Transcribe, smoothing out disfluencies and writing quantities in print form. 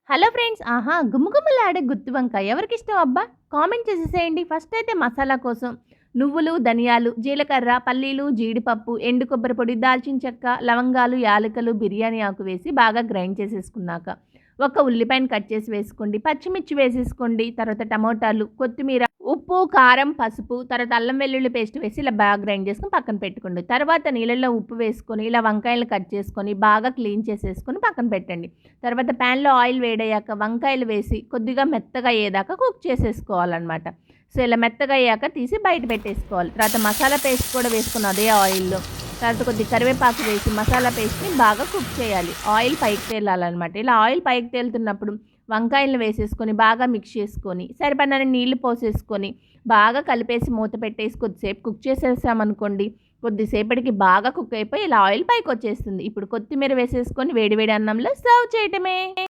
Hello friends! ఆహా! గుమగుమలాడే గుత్తి వంకాయ ఎవరికిష్టం అబ్బా! కామెంట్ చేసేసేయండి. ఫస్ట్ అయితే మసాలా కోసం నువ్వులు, ధనియాలు, జీలకర్ర, పల్లీలు, జీడిపప్పు, ఎండు కొబ్బరి పొడి, దాల్చిన చెక్క, లవంగాలు, యాలకులు, బిర్యానీ ఆకు వేసి బాగా గ్రైండ్ చేసేసుకున్నాక, ఒక ఉల్లిపాయను కట్ చేసి వేసుకోండి. పచ్చిమిర్చి వేసేసుకోండి. తర్వాత టమోటాలు, కొత్తిమీర, ఉప్పు, కారం, పసుపు, తర్వాత అల్లం వెల్లుల్లి పేస్ట్ వేసి ఇలా బాగా గ్రైండ్ చేసుకొని పక్కన పెట్టుకోండి. తర్వాత నీళ్ళల్లో ఉప్పు వేసుకొని ఇలా వంకాయలు కట్ చేసుకొని బాగా క్లీన్ చేసేసుకొని పక్కన పెట్టండి. తర్వాత ప్యాన్లో ఆయిల్ వేడయ్యాక వంకాయలు వేసి కొద్దిగా మెత్తగా అయ్యేదాకా కుక్ చేసేసుకోవాలన్నమాట. సో ఇలా మెత్తగా అయ్యాక తీసి బయట పెట్టేసుకోవాలి. తర్వాత మసాలా పేస్ట్ కూడా వేసుకుని అదే ఆయిల్లో తర్వాత కొద్దిగా కరివేపాకు వేసి మసాలా పేస్ట్ని బాగా కుక్ చేయాలి. ఆయిల్ పైకి తేలాలన్నమాట. ఇలా ఆయిల్ పైకి తేలుతున్నప్పుడు వంకాయలను వేసేసుకొని బాగా మిక్స్ చేసుకొని సరిపడిన నీళ్లు పోసేసుకొని బాగా కలిపేసి మూత పెట్టేసి కొద్దిసేపు కుక్ చేసేసామనుకోండి, కొద్దిసేపటికి బాగా కుక్ అయిపోయి ఇలా ఆయిల్ పైకి వచ్చేస్తుంది. ఇప్పుడు కొత్తిమీర వేసేసుకొని వేడివేడి అన్నంలో సర్వ్ చేయటమే.